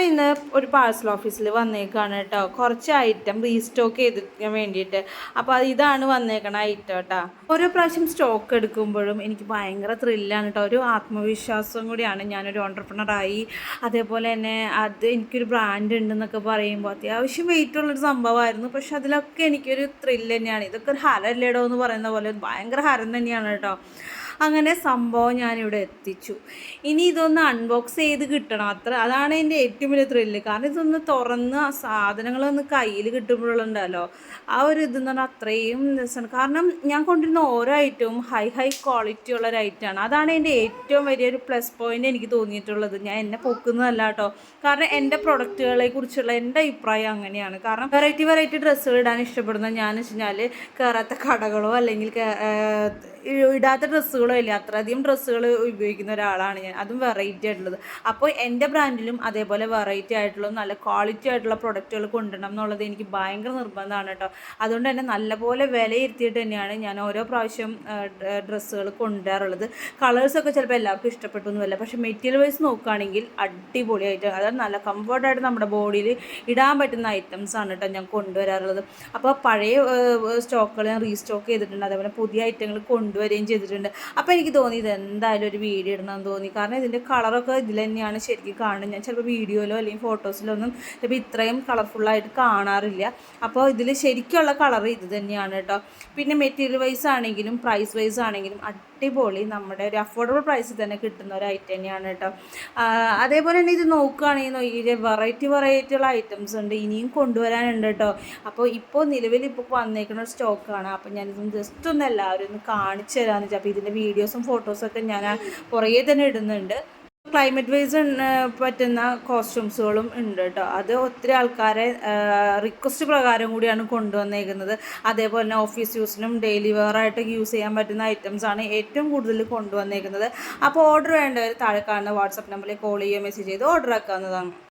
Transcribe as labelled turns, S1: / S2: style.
S1: ഇന്ന് ഒരു പാഴ്സൽ ഓഫീസിൽ വന്നേക്കാണ് കേട്ടോ. കുറച്ച് ഐറ്റം റീസ്റ്റോക്ക് ചെയ്തിരിക്കാൻ വേണ്ടിയിട്ട്. അപ്പോൾ ഇതാണ് വന്നേക്കണ ഐറ്റം കേട്ടോ. ഓരോ പ്രാവശ്യം സ്റ്റോക്ക് എടുക്കുമ്പോഴും എനിക്ക് ഭയങ്കര ത്രില്ലാണ് കേട്ടോ. ഒരു ആത്മവിശ്വാസം കൂടിയാണ്. ഞാനൊരു ഓൺട്രപ്രണറായി, അതേപോലെ തന്നെ എനിക്കൊരു ബ്രാൻഡ് ഉണ്ടെന്നൊക്കെ പറയുമ്പോൾ അത്യാവശ്യം വെയിറ്റ് ഉള്ളൊരു സംഭവമായിരുന്നു. പക്ഷെ അതിലൊക്കെ എനിക്കൊരു ത്രില്ല് തന്നെയാണ്. ഇതൊക്കെ ഒരു ഹരല്ലേടോ എന്ന് പറയുന്ന പോലെ ഭയങ്കര ഹരം തന്നെയാണ് കേട്ടോ. അങ്ങനെ സംഭവം ഞാനിവിടെ എത്തിച്ചു. ഇനി ഇതൊന്ന് അൺബോക്സ് ചെയ്ത് കിട്ടണം, അതാണ് എൻ്റെ ഏറ്റവും വലിയ ത്രില്ല്. കാരണം ഇതൊന്ന് തുറന്ന് ആ സാധനങ്ങളൊന്ന് കയ്യിൽ കിട്ടുമ്പോഴുണ്ടല്ലോ ആ ഒരു ഇതെന്ന് പറഞ്ഞാൽ അത്രയും രസമാണ്. കാരണം ഞാൻ കൊണ്ടിരുന്ന ഓരോ ഐറ്റവും ഹൈ ക്വാളിറ്റി ഉള്ള ഒരു ഐറ്റമാണ്. അതാണ് എൻ്റെ ഏറ്റവും വലിയൊരു പ്ലസ് പോയിൻ്റ് എനിക്ക് തോന്നിയിട്ടുള്ളത്. ഞാൻ എന്നെ പൊക്കുന്നതല്ല കേട്ടോ. കാരണം എൻ്റെ പ്രൊഡക്റ്റുകളെ കുറിച്ചുള്ള എൻ്റെ അഭിപ്രായം അങ്ങനെയാണ്. കാരണം വെറൈറ്റി ഡ്രസ്സുകൾ ഇടാൻ ഇഷ്ടപ്പെടുന്ന ഞാൻ വെച്ച് കഴിഞ്ഞാൽ കയറാത്ത കടകളോ അല്ലെങ്കിൽ ഇടാത്ത ഡ്രസ്സുകളോ ഇല്ല, അത്രയധികം ഡ്രസ്സുകൾ ഉപയോഗിക്കുന്ന ഒരാളാണ് ഞാൻ, അതും വെറൈറ്റി ആയിട്ടുള്ളത്. അപ്പോൾ എൻ്റെ ബ്രാൻഡിലും അതേപോലെ വെറൈറ്റി ആയിട്ടുള്ള നല്ല ക്വാളിറ്റി ആയിട്ടുള്ള പ്രൊഡക്റ്റുകൾ കൊണ്ടുവരണം എന്നുള്ളത് എനിക്ക് ഭയങ്കര നിർബന്ധമാണ് കേട്ടോ. അതുകൊണ്ട് തന്നെ നല്ലപോലെ വിലയിരുത്തിയിട്ട് തന്നെയാണ് ഞാൻ ഓരോ പ്രാവശ്യം ഡ്രസ്സുകൾ കൊണ്ടുവരാറുള്ളത്. കളേഴ്സൊക്കെ ചിലപ്പോൾ എല്ലാവർക്കും ഇഷ്ടപ്പെട്ടൊന്നുമല്ല, പക്ഷേ മെറ്റീരിയൽ വൈസ് നോക്കുകയാണെങ്കിൽ അടിപൊളിയായിട്ട്, അതായത് നല്ല കംഫർട്ടായിട്ട് നമ്മുടെ ബോഡിയിൽ ഇടാൻ പറ്റുന്ന ഐറ്റംസ് ആണ് കേട്ടോ ഞാൻ കൊണ്ടുവരാറുള്ളത്. അപ്പോൾ പഴയ സ്റ്റോക്കുകൾ ഞാൻ റീസ്റ്റോക്ക് ചെയ്തിട്ടുണ്ട്, അതേപോലെ പുതിയ ഐറ്റങ്ങൾ കൊണ്ടുവരികയും ചെയ്തിട്ടുണ്ട്. അപ്പോൾ എനിക്ക് തോന്നി ഇത് എന്തായാലും ഒരു വീഡിയോ ഇടണമെന്ന് തോന്നി. കാരണം ഇതിൻ്റെ കളറൊക്കെ ഇതിൽ തന്നെയാണ് ശരിക്കും കാണുന്നത്. ഞാൻ ചിലപ്പോൾ വീഡിയോയിലോ അല്ലെങ്കിൽ ഫോട്ടോസിലോ ഒന്നും ചിലപ്പോൾ ഇത്രയും കളർഫുള്ളായിട്ട് കാണാറില്ല. അപ്പോൾ ഇതിൽ ശരിക്കുള്ള കളർ ഇത് തന്നെയാണ് കേട്ടോ. പിന്നെ മെറ്റീരിയൽ വൈസ് ആണെങ്കിലും പ്രൈസ് വൈസ് ആണെങ്കിലും അടിപൊളി, നമ്മുടെ ഒരു അഫോർഡബിൾ പ്രൈസിൽ തന്നെ കിട്ടുന്ന ഒരു ഐറ്റം തന്നെയാണ് കേട്ടോ. അതേപോലെ തന്നെ ഇത് നോക്കുകയാണെങ്കിൽ വെറൈറ്റി ഉള്ള ഐറ്റംസ് ഉണ്ട്, ഇനിയും കൊണ്ടുവരാനുണ്ട് കേട്ടോ. അപ്പോൾ നിലവിൽ വന്നേക്കുന്ന ഒരു സ്റ്റോക്കാണ്. അപ്പോൾ ഞാനിതൊന്ന് ജസ്റ്റ് ഒന്ന് എല്ലാവരും ഒന്ന് കാണിച്ചു തരാമെന്ന് വെച്ചാൽ. അപ്പോൾ ഇതിൻ്റെ വീഡിയോസും ഫോട്ടോസൊക്കെ ഞാൻ പുറകെ തന്നെ ഇടുന്നുണ്ട്. ക്ലൈമറ്റ് വൈസ് പറ്റുന്ന കോസ്റ്റ്യൂംസുകളും ഉണ്ട് കേട്ടോ. അത് ഒത്തിരി ആൾക്കാരെ റിക്വസ്റ്റ് പ്രകാരം കൂടിയാണ് കൊണ്ടുവന്നേക്കുന്നത്. അതേപോലെ തന്നെ ഓഫീസ് യൂസിനും ഡെയിലി വെയറായിട്ട് യൂസ് ചെയ്യാൻ പറ്റുന്ന ഐറ്റംസാണ് ഏറ്റവും കൂടുതൽ കൊണ്ടുവന്നേക്കുന്നത്. അപ്പോൾ ഓർഡർ വേണ്ടവർ താഴെ കാണുന്ന വാട്സപ്പ് നമ്പറിൽ കോൾ ചെയ്യുകയോ മെസ്സേജ് ചെയ്ത് ഓർഡർ ആക്കാവുന്നതാണ്.